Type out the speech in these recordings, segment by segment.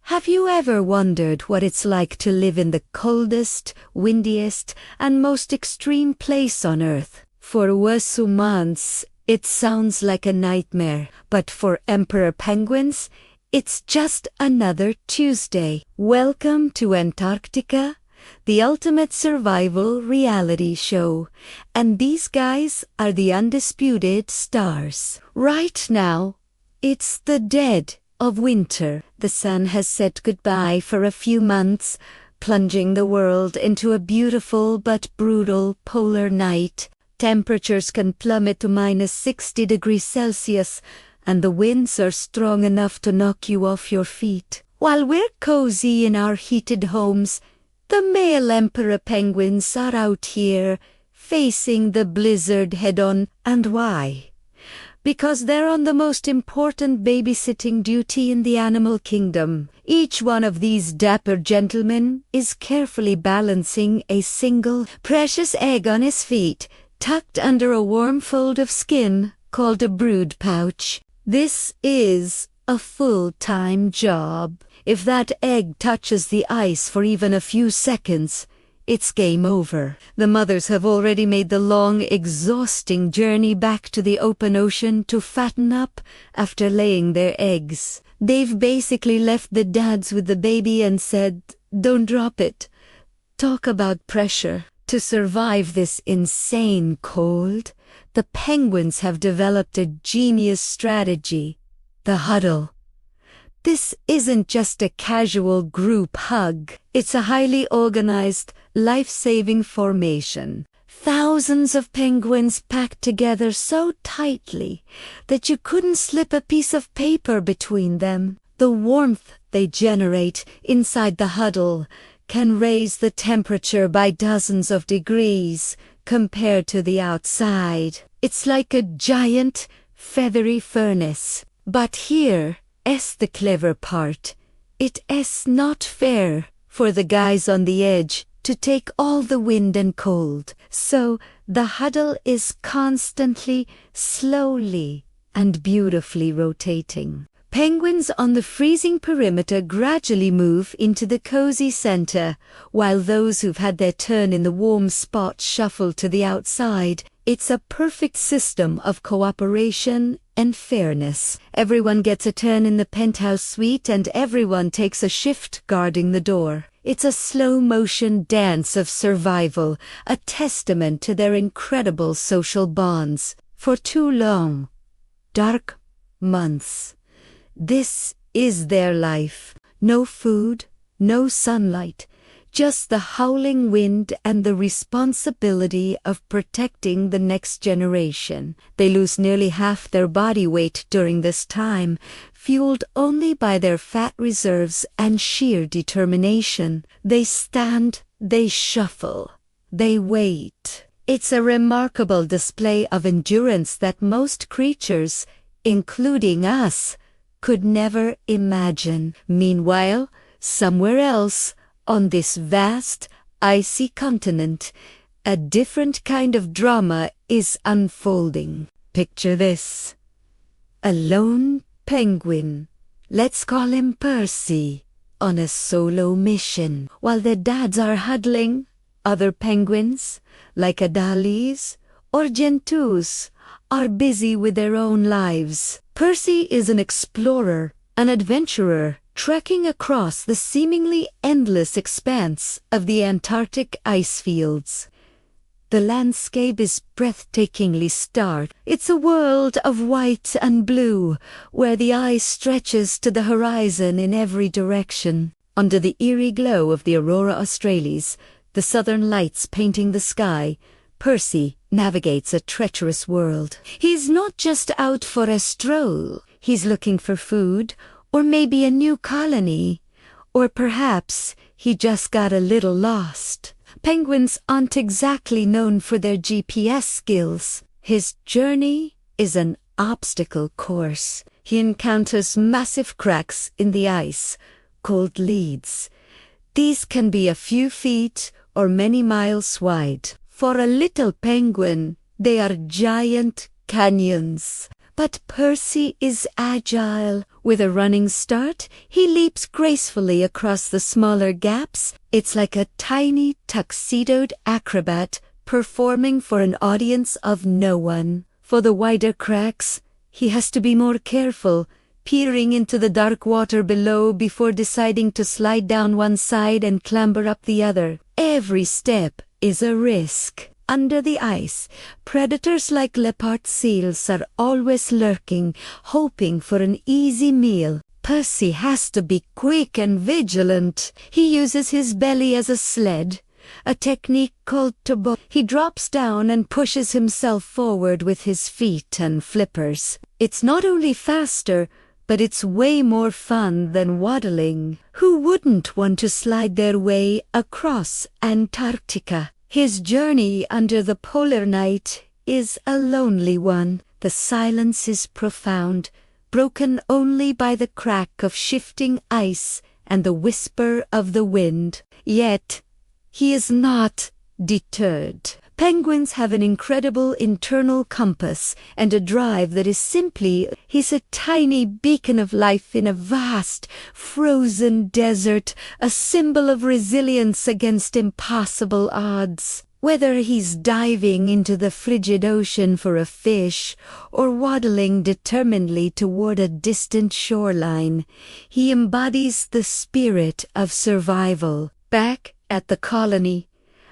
Have you ever wondered what it's like to live in the coldest, windiest, and most extreme place on Earth? For us humans, it sounds like a nightmare, but for emperor penguins, it's just another Tuesday. Welcome to Antarctica, the ultimate survival reality show. And these guys are the undisputed stars. Right now, it's the dead of winter. The sun has said goodbye for a few months, plunging the world into a beautiful but brutal polar night. Temperatures can plummet to -60 degrees Celsius, and the winds are strong enough to knock you off your feet. While we're cozy in our heated homes, the male emperor penguins are out here, facing the blizzard head-on. And why? Because they're on the most important babysitting duty in the animal kingdom. Each one of these dapper gentlemen is carefully balancing a single precious egg on his feet, tucked under a warm fold of skin called a brood pouch. This is a full-time job. If that egg touches the ice for even a few seconds, it's game over. The mothers have already made the long, exhausting journey back to the open ocean to fatten up after laying their eggs. They've basically left the dads with the baby and said, "Don't drop it." Talk about pressure. To survive this insane cold, the penguins have developed a genius strategy: the huddle. This isn't just a casual group hug. It's a highly organized, life-saving formation. Thousands of penguins packed together so tightly that you couldn't slip a piece of paper between them. The warmth they generate inside the huddle can raise the temperature by dozens of degrees compared to the outside. It's like a giant, feathery furnace. But here is the clever part. It is not fair for the guys on the edge to take all the wind and cold. So the huddle is constantly, slowly, and beautifully rotating. Penguins on the freezing perimeter gradually move into the cozy center, while those who've had their turn in the warm spot shuffle to the outside. It's a perfect system of cooperation and fairness. Everyone gets a turn in the penthouse suite, and everyone takes a shift guarding the door. It's a slow-motion dance of survival, a testament to their incredible social bonds. For 2 long, dark months, this is their life. No food, no sunlight, just the howling wind and the responsibility of protecting the next generation. They lose nearly half their body weight during this time, fueled only by their fat reserves and sheer determination. They stand, they shuffle, they wait. It's a remarkable display of endurance that most creatures, including us, could never imagine. Meanwhile, somewhere else, on this vast, icy continent, a different kind of drama is unfolding. Picture this: a lone penguin, let's call him Percy, on a solo mission. While their dads are huddling, other penguins, like Adali's or Gentus, are busy with their own lives. Percy is an explorer, an adventurer, trekking across the seemingly endless expanse of the Antarctic ice fields. The landscape is breathtakingly stark. It's a world of white and blue, where the ice stretches to the horizon in every direction. Under the eerie glow of the aurora australis, the southern lights painting the sky, Percy navigates a treacherous world. He's not just out for a stroll. He's looking for food, or maybe a new colony, or perhaps he just got a little lost. Penguins aren't exactly known for their GPS skills. His journey is an obstacle course. He encounters massive cracks in the ice, called leads. These can be a few feet or many miles wide. For a little penguin, they are giant canyons. But Percy is agile, With a running start, he leaps gracefully across the smaller gaps. It's like a tiny tuxedoed acrobat performing for an audience of no one. For the wider cracks, he has to be more careful, peering into the dark water below before deciding to slide down one side and clamber up the other. Every step is a risk. Under the ice, predators like leopard seals are always lurking, hoping for an easy meal. Percy has to be quick and vigilant. He uses his belly as a sled, a technique called toboggan. He drops down and pushes himself forward with his feet and flippers. It's not only faster, but it's way more fun than waddling. Who wouldn't want to slide their way across Antarctica? His journey under the polar night is a lonely one. The silence is profound, broken only by the crack of shifting ice and the whisper of the wind. Yet, he is not deterred. Penguins have an incredible internal compass and a drive that is simply, he's a tiny beacon of life in a vast, frozen desert, a symbol of resilience against impossible odds. Whether he's diving into the frigid ocean for a fish or waddling determinedly toward a distant shoreline, he embodies the spirit of survival. Back at the colony,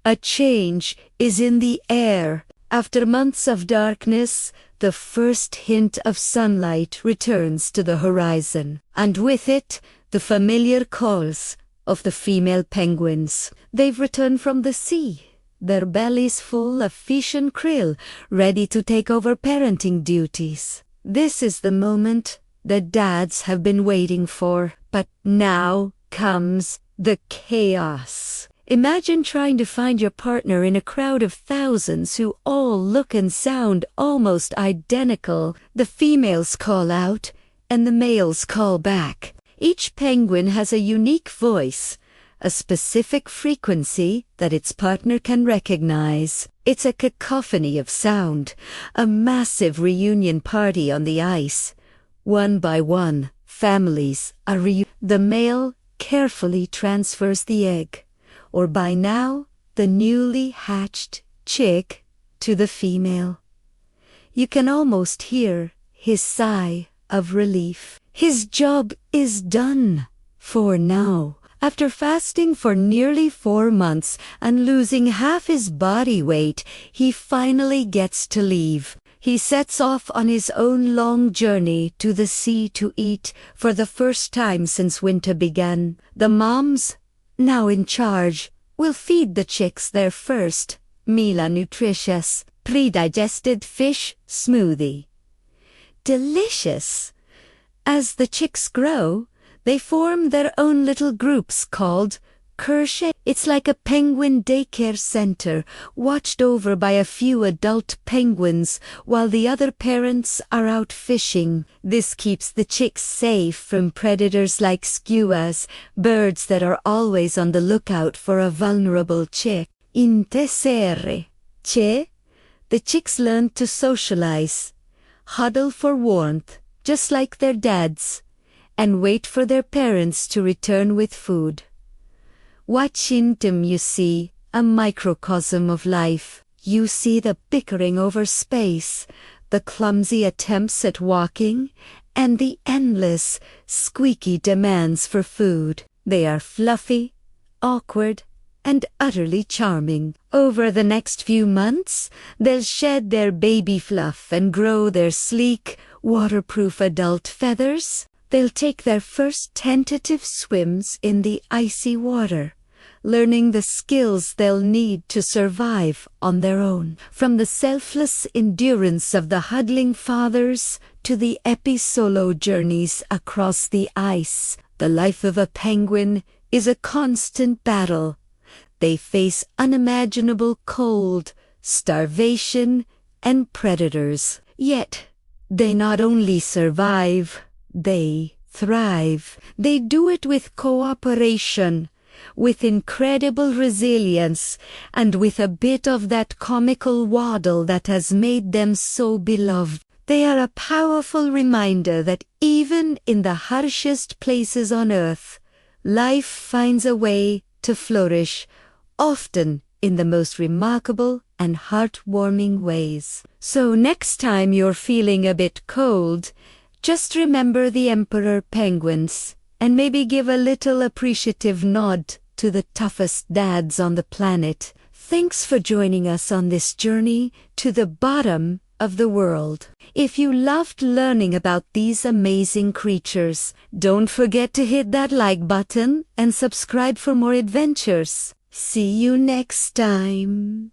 a change is in the air. After months of darkness, the first hint of sunlight returns to the horizon, and with it, the familiar calls of the female penguins. They've returned from the sea, their bellies full of fish and krill, ready to take over parenting duties. This is the moment the dads have been waiting for, but now comes the chaos. Imagine trying to find your partner in a crowd of thousands who all look and sound almost identical. The females call out, and the males call back. Each penguin has a unique voice, a specific frequency that its partner can recognize. It's a cacophony of sound, a massive reunion party on the ice. One by one, families are The male carefully transfers the egg, or by now, the newly hatched chick, to the female. You can almost hear his sigh of relief. His job is done, for now. After fasting for nearly 4 months and losing half his body weight, he finally gets to leave. He sets off on his own long journey to the sea to eat for the first time since winter began. The moms, now in charge, will feed the chicks their first meal, a nutritious, pre-digested fish smoothie. Delicious! As the chicks grow, they form their own little groups called crochet. It's like a penguin daycare center, watched over by a few adult penguins while the other parents are out fishing. This keeps the chicks safe from predators like skuas, birds that are always on the lookout for a vulnerable chick. In tesere, the chicks learn to socialize, huddle for warmth, just like their dads, and wait for their parents to return with food. Watching them, you see a microcosm of life. You see the bickering over space, the clumsy attempts at walking, and the endless, squeaky demands for food. They are fluffy, awkward, and utterly charming. Over the next few months, they'll shed their baby fluff and grow their sleek, waterproof adult feathers. They'll take their first tentative swims in the icy water, learning the skills they'll need to survive on their own. From the selfless endurance of the huddling fathers to the epi-solo journeys across the ice, the life of a penguin is a constant battle. They face unimaginable cold, starvation, and predators. Yet, they not only survive, they thrive. They do it with cooperation, with incredible resilience, and with a bit of that comical waddle that has made them so beloved. They are a powerful reminder that even in the harshest places on Earth, life finds a way to flourish, often in the most remarkable and heartwarming ways. So next time you're feeling a bit cold, just remember the emperor penguins and maybe give a little appreciative nod to the toughest dads on the planet. Thanks for joining us on this journey to the bottom of the world. If you loved learning about these amazing creatures, don't forget to hit that like button and subscribe for more adventures. See you next time.